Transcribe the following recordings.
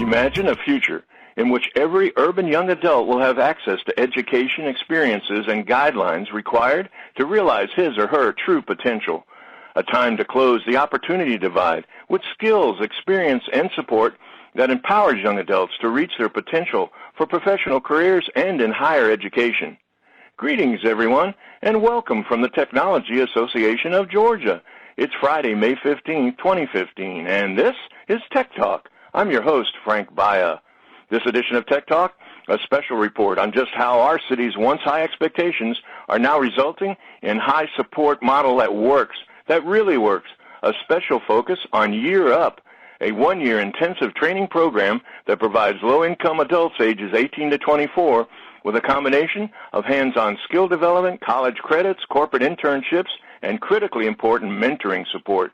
Imagine a future in which every urban young adult will have access to education, experiences, and guidelines required to realize his or her true potential. A time to close the opportunity divide with skills, experience, and support that empowers young adults to reach their potential for professional careers and in higher education. Greetings, everyone, and welcome from the Technology Association of Georgia. It's Friday, May 15, 2015, and this is Tech Talk. I'm your host, Frank Baia. This edition of Tech Talk, a special report on just how our city's once high expectations are now resulting in high support model that works, that really works. A special focus on Year Up, a one-year intensive training program that provides low-income adults ages 18 to 24 with a combination of hands-on skill development, college credits, corporate internships, and critically important mentoring support.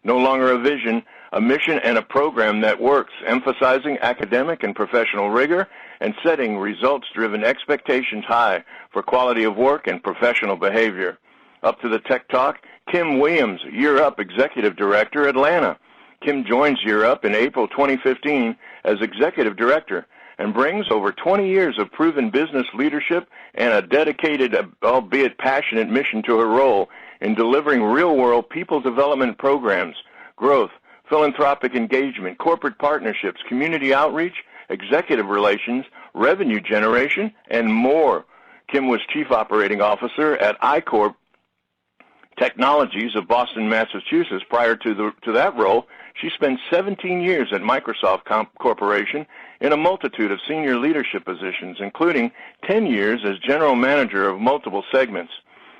No longer a vision, a mission, and a program that works, emphasizing academic and professional rigor and setting results-driven expectations high for quality of work and professional behavior. Up to the Tech Talk, Kim Williams, Year Up Executive Director, Atlanta. Kim joins Year Up in April 2015 as Executive Director and brings over 20 years of proven business leadership and a dedicated, albeit passionate, mission to her role in delivering real-world people development programs, growth, philanthropic engagement, corporate partnerships, community outreach, executive relations, revenue generation, and more. Kim was Chief Operating Officer at iCorp Technologies of Boston, Massachusetts. Prior to that role, she spent 17 years at Microsoft Corporation in a multitude of senior leadership positions, including 10 years as general manager of multiple segments.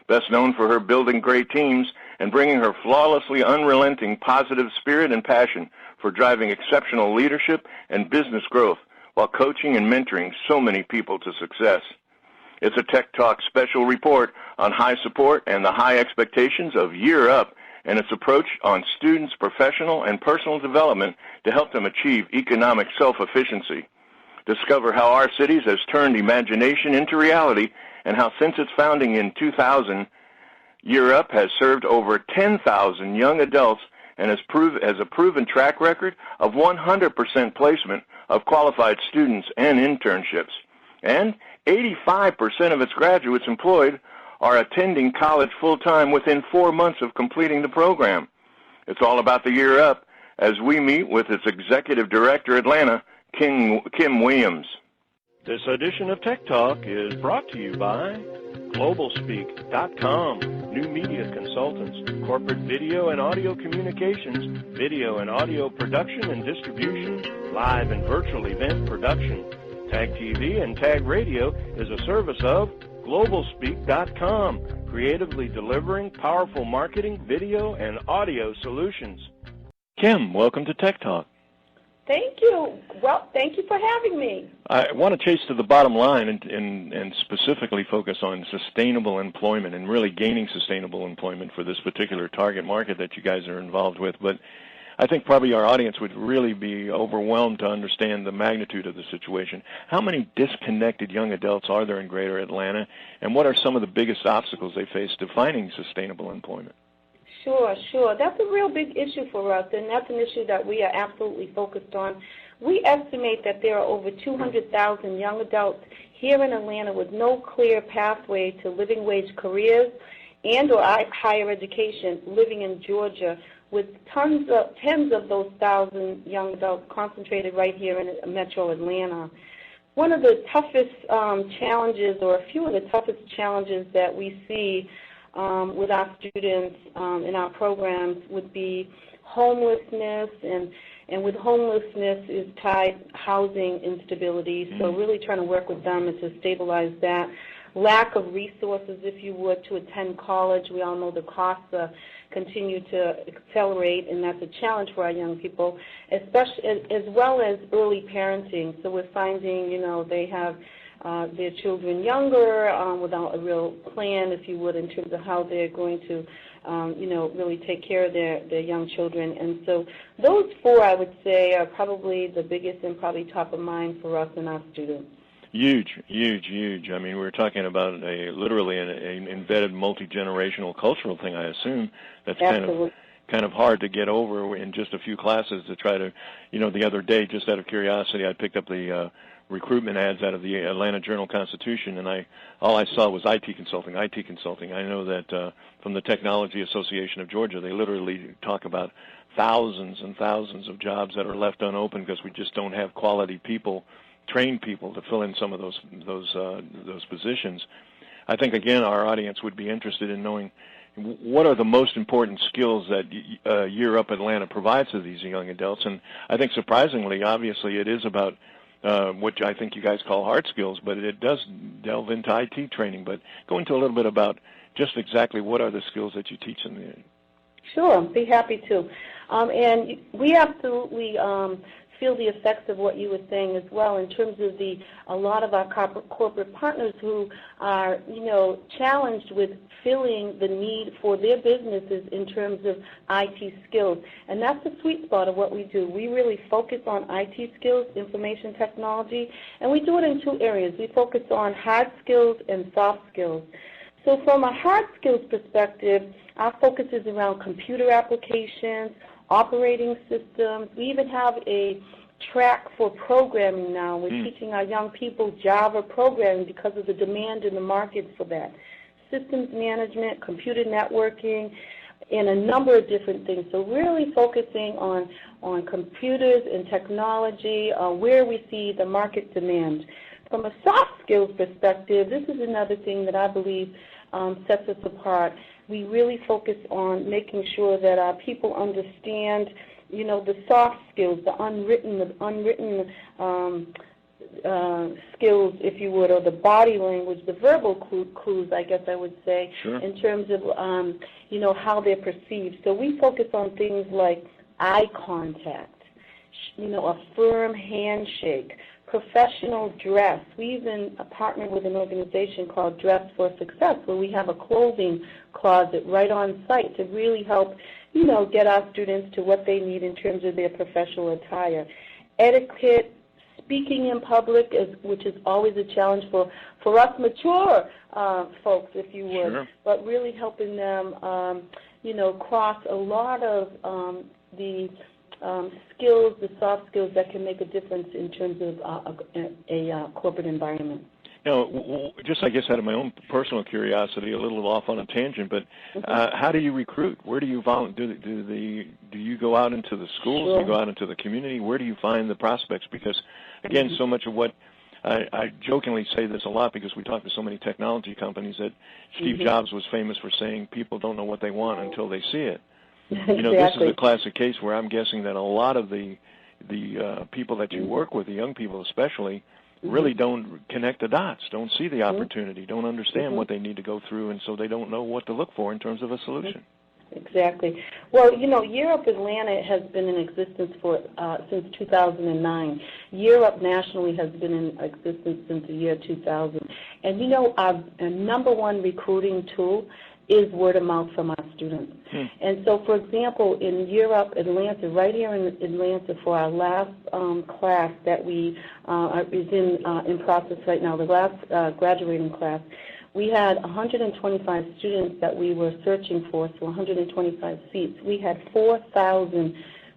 Best known for her building great teams and bringing her flawlessly unrelenting positive spirit and passion for driving exceptional leadership and business growth while coaching and mentoring so many people to success. It's a Tech Talk special report on high support and the high expectations of Year Up and its approach on students' professional and personal development to help them achieve economic self-efficiency. Discover how our cities has turned imagination into reality and how since its founding in 2000, Year Up has served over 10,000 young adults and has a proven track record of 100% placement of qualified students and internships. And 85% of its graduates employed are attending college full-time within 4 months of completing the program. It's all about the Year Up as we meet with its Executive Director, Atlanta, Kim Williams. This edition of Tech Talk is brought to you by GlobalSpeak.com, new media consultants, corporate video and audio communications, video and audio production and distribution, live and virtual event production. Tag TV and Tag Radio is a service of GlobalSpeak.com, creatively delivering powerful marketing, video, and audio solutions. Kim, welcome to Tech Talk. Thank you. Well, thank you for having me. I want to chase to the bottom line and specifically focus on sustainable employment and really gaining sustainable employment for this particular target market that you guys are involved with. But I think probably our audience would really be overwhelmed to understand the magnitude of the situation. How many disconnected young adults are there in Greater Atlanta, and what are some of the biggest obstacles they face to finding sustainable employment? Sure. That's a real big issue for us, and that's an issue that we are absolutely focused on. We estimate that there are over 200,000 young adults here in Atlanta with no clear pathway to living wage careers and or higher education living in Georgia, with tens of those thousand young adults concentrated right here in Metro Atlanta. One of the toughest challenges, or a few of the toughest challenges that we see with our students in our programs would be homelessness, and with homelessness is tied housing instability, so really trying to work with them to stabilize that. Lack of resources, if you would, to attend college. We all know the costs continue to accelerate, and that's a challenge for our young people, especially as well as early parenting. So we're finding, they have their children younger without a real plan, if you would, in terms of how they're going to, really take care of their young children. And so those four, I would say, are probably the biggest and probably top of mind for us and our students. Huge. I mean, we're talking about literally an embedded multi-generational cultural thing, I assume, that's Absolutely. kind of hard to get over in just a few classes to try to, the other day, just out of curiosity, I picked up the recruitment ads out of the Atlanta Journal-Constitution, and all I saw was IT consulting. I know that from the Technology Association of Georgia, they literally talk about thousands and thousands of jobs that are left unopened because we just don't have quality people, trained people to fill in some of those positions. I think, again, our audience would be interested in knowing what are the most important skills that Year Up Atlanta provides to these young adults. And I think surprisingly, obviously, it is about what I think you guys call hard skills, but it does delve into IT training. But go into a little bit about just exactly what are the skills that you teach in the. Sure, be happy to. And we absolutely feel the effects of what you were saying as well in terms of a lot of our corporate partners who are, challenged with filling the need for their businesses in terms of IT skills. And that's the sweet spot of what we do. We really focus on IT skills, information technology, and we do it in two areas. We focus on hard skills and soft skills. So from a hard skills perspective, our focus is around computer applications, operating systems. We even have a track for programming now. We're teaching our young people Java programming because of the demand in the market for that. Systems management, computer networking, and a number of different things. So really focusing on computers and technology, where we see the market demand. From a soft skills perspective, this is another thing that I believe sets us apart. We really focus on making sure that our people understand, the soft skills, the unwritten skills, if you would, or the body language, the verbal clues, I guess I would say, sure, in terms of, how they're perceived. So we focus on things like eye contact, a firm handshake, professional dress. We even partnered with an organization called Dress for Success, where we have a clothing closet right on site to really help, get our students to what they need in terms of their professional attire. Etiquette, speaking in public, which is always a challenge for us mature folks, if you would, sure, but really helping them, cross a lot of the skills, the soft skills that can make a difference in terms of a corporate environment. Just I guess out of my own personal curiosity, a little off on a tangent, but how do you recruit? Where do you volunteer? Do you go out into the schools? Sure. Do you go out into the community? Where do you find the prospects? Because, again, so much of what I jokingly say this a lot because we talk to so many technology companies that Steve Jobs was famous for saying people don't know what they want until they see it. Exactly. This is a classic case where I'm guessing that a lot of the people that you work with, the young people especially, really don't connect the dots, don't see the opportunity, don't understand what they need to go through, and so they don't know what to look for in terms of a solution. Exactly. Well, Year Up Atlanta has been in existence since 2009. Year Up nationally has been in existence since the year 2000. And, our number one recruiting tool is word of mouth from our students. And so, for example, in Year Up Atlanta, right here in Atlanta for our last class that we is in process right now, the last graduating class, we had 125 students that we were searching for, so 125 seats. We had 4,000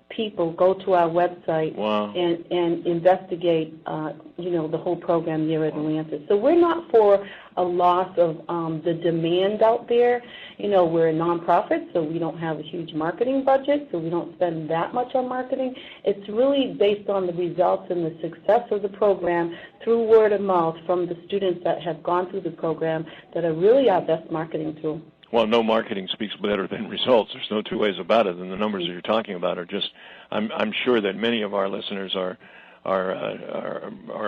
people go to our website and investigate, the whole program here at Atlanta. So we're not for a loss of the demand out there. We're a nonprofit, so we don't have a huge marketing budget, so we don't spend that much on marketing. It's really based on the results and the success of the program through word of mouth from the students that have gone through the program that are really our best marketing tool. Well, no marketing speaks better than results. There's no two ways about it, and the numbers that you're talking about are just, I'm sure that many of our listeners are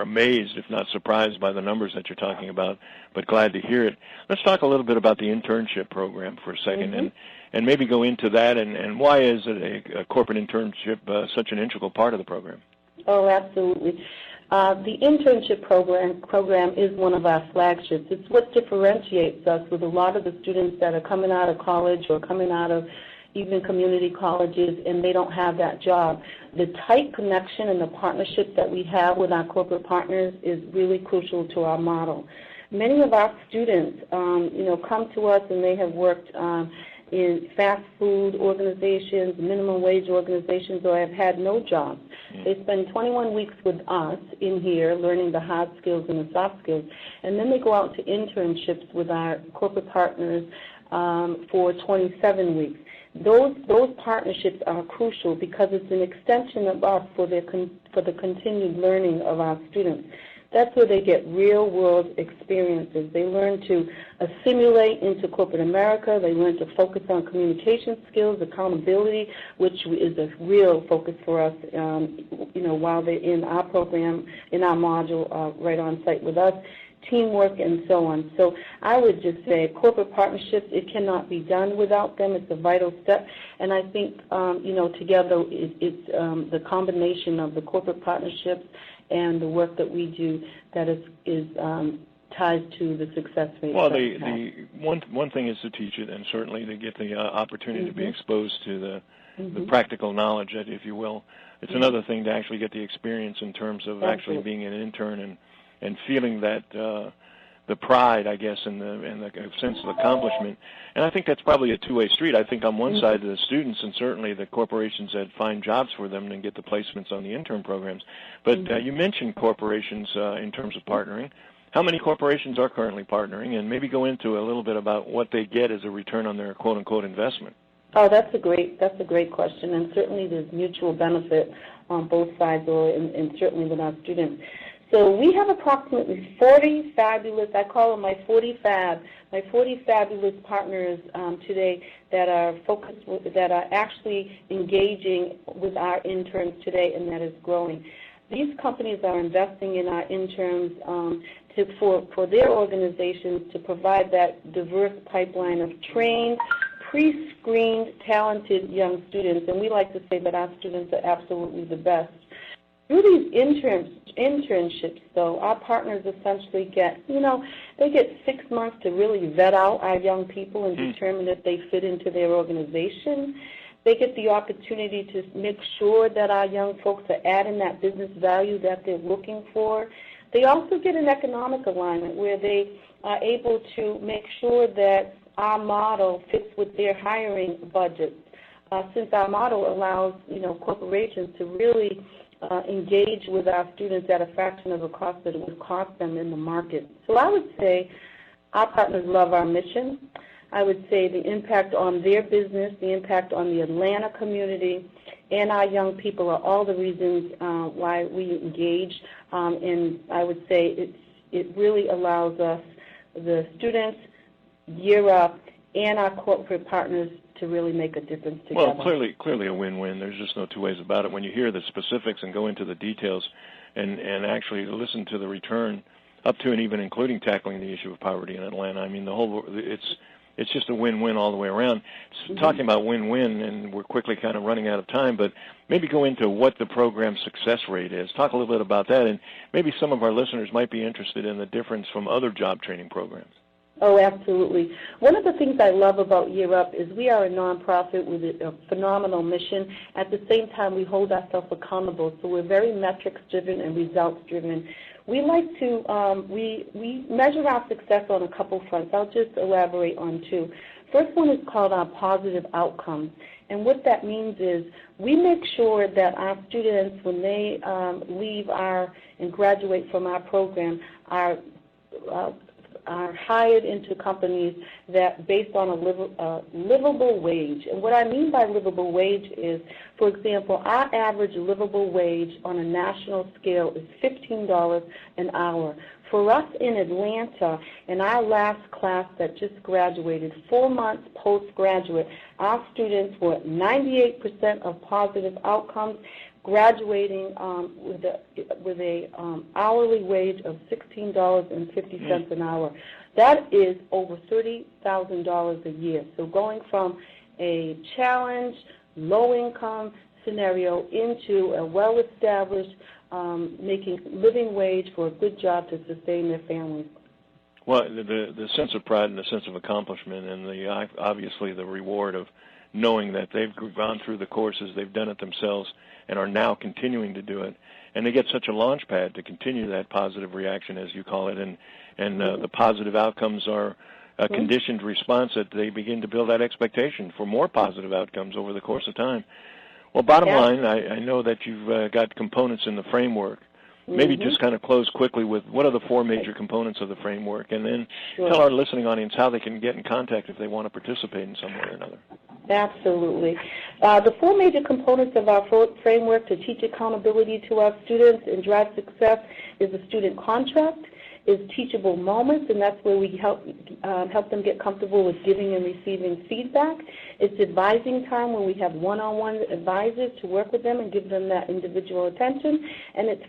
amazed, if not surprised, by the numbers that you're talking about, but glad to hear it. Let's talk a little bit about the internship program for a second, and maybe go into that, and why is it a corporate internship such an integral part of the program? Oh, absolutely. The internship program is one of our flagships. It's what differentiates us with a lot of the students that are coming out of college or coming out of even community colleges, and they don't have that job. The tight connection and the partnership that we have with our corporate partners is really crucial to our model. Many of our students, come to us and they have worked in fast food organizations, minimum wage organizations, or have had no jobs. They spend 21 weeks with us in here learning the hard skills and the soft skills, and then they go out to internships with our corporate partners for 27 weeks. Those partnerships are crucial because it's an extension of us for the continued learning of our students. That's where they get real-world experiences. They learn to assimilate into corporate America. They learn to focus on communication skills, accountability, which is a real focus for us, while they're in our program, in our module, right on site with us, teamwork, and so on. So I would just say corporate partnerships, it cannot be done without them. It's a vital step. And I think, together it's the combination of the corporate partnerships and the work that we do that is ties to the success rate. Well, the one thing is to teach it, and certainly to get the opportunity to be exposed to the practical knowledge, if you will. It's another thing to actually get the experience in terms of actually being an intern and feeling that the pride, I guess, and the sense of accomplishment. And I think that's probably a two-way street. I think on one side, the students and certainly the corporations that find jobs for them and get the placements on the intern programs. But you mentioned corporations in terms of partnering. How many corporations are currently partnering? And maybe go into a little bit about what they get as a return on their quote-unquote investment. Oh, that's a great question, and certainly there's mutual benefit on both sides, and certainly with our students. So we have approximately 40 fabulous, I call them my 40 fabulous partners today that are focused, that are actually engaging with our interns today, and that is growing. These companies are investing in our interns for their organizations to provide that diverse pipeline of trained, pre-screened, talented young students, and we like to say that our students are absolutely the best. Through these internships, though, our partners essentially get, they get 6 months to really vet out our young people and determine if they fit into their organization. They get the opportunity to make sure that our young folks are adding that business value that they're looking for. They also get an economic alignment where they are able to make sure that our model fits with their hiring budgets, since our model allows, corporations to really engage with our students at a fraction of the cost that it would cost them in the market. So I would say our partners love our mission. I would say the impact on their business, the impact on the Atlanta community, and our young people are all the reasons why we engage. And I would say it really allows us, the students, Year Up, and our corporate partners to really make a difference together. Well, clearly a win-win. There's just no two ways about it. When you hear the specifics and go into the details and actually listen to the return up to and even including tackling the issue of poverty in Atlanta, I mean, it's just a win-win all the way around. Talking about win-win, and we're quickly kind of running out of time, but maybe go into what the program's success rate is. Talk a little bit about that, and maybe some of our listeners might be interested in the difference from other job training programs. Oh, absolutely. One of the things I love about Year Up is we are a nonprofit with a phenomenal mission. At the same time, we hold ourselves accountable, so we're very metrics-driven and results-driven. We like to, we measure our success on a couple fronts. I'll just elaborate on two. First one is called our positive outcomes. And what that means is we make sure that our students, when they leave and graduate from our program, are hired into companies that based on a livable wage. And what I mean by livable wage is, for example, our average livable wage on a national scale is $15 an hour. For us in Atlanta, in our last class that just graduated, 4 months postgraduate, our students were 98% of positive outcomes, graduating with a hourly wage of $16.50 an hour. That is over $30,000 a year. So going from a challenge, low-income scenario into a well-established, making living wage for a good job to sustain their families. Well, the sense of pride and the sense of accomplishment and obviously the reward of knowing that they've gone through the courses, they've done it themselves, and are now continuing to do it. And they get such a launch pad to continue that positive reaction, as you call it, and the positive outcomes are a conditioned response that they begin to build that expectation for more positive outcomes over the course of time. Well, bottom line, I know that you've got components in the framework. Maybe just kind of close quickly with what are the four major components of the framework, and then tell our listening audience how they can get in contact if they want to participate in some way or another. Absolutely. The four major components of our framework to teach accountability to our students and drive success is a student contract, is teachable moments, and that's where we help them get comfortable with giving and receiving feedback. It's advising time, where we have one-on-one advisors to work with them and give them that individual attention. And it's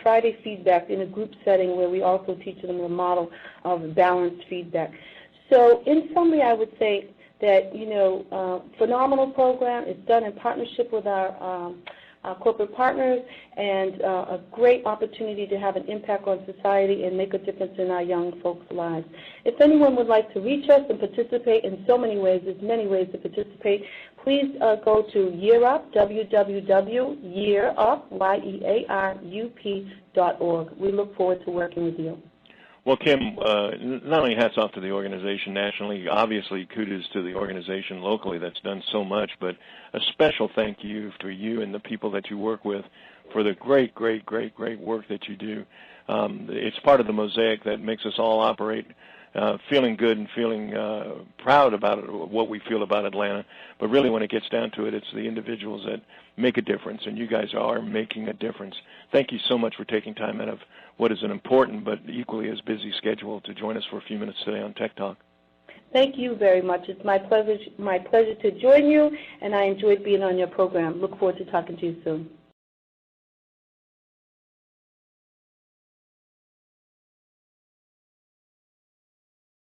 Friday feedback in a group setting, where we also teach them a model of balanced feedback. So in summary, I would say that, phenomenal program. It's done in partnership with our corporate partners, and a great opportunity to have an impact on society and make a difference in our young folks' lives. If anyone would like to reach us and participate in so many ways, there's many ways to participate, please go to YearUp, www.yearup.org. We look forward to working with you. Well, Kim, not only hats off to the organization nationally, obviously kudos to the organization locally that's done so much, but a special thank you for you and the people that you work with for the great, great, great, great work that you do. It's part of the mosaic that makes us all operate feeling good and feeling proud about what we feel about Atlanta. But really, when it gets down to it, it's the individuals that make a difference, and you guys are making a difference. Thank you so much for taking time out of what is an important but equally as busy schedule to join us for a few minutes today on Tech Talk. Thank you very much. It's my pleasure to join you, and I enjoyed being on your program. Look forward to talking to you soon.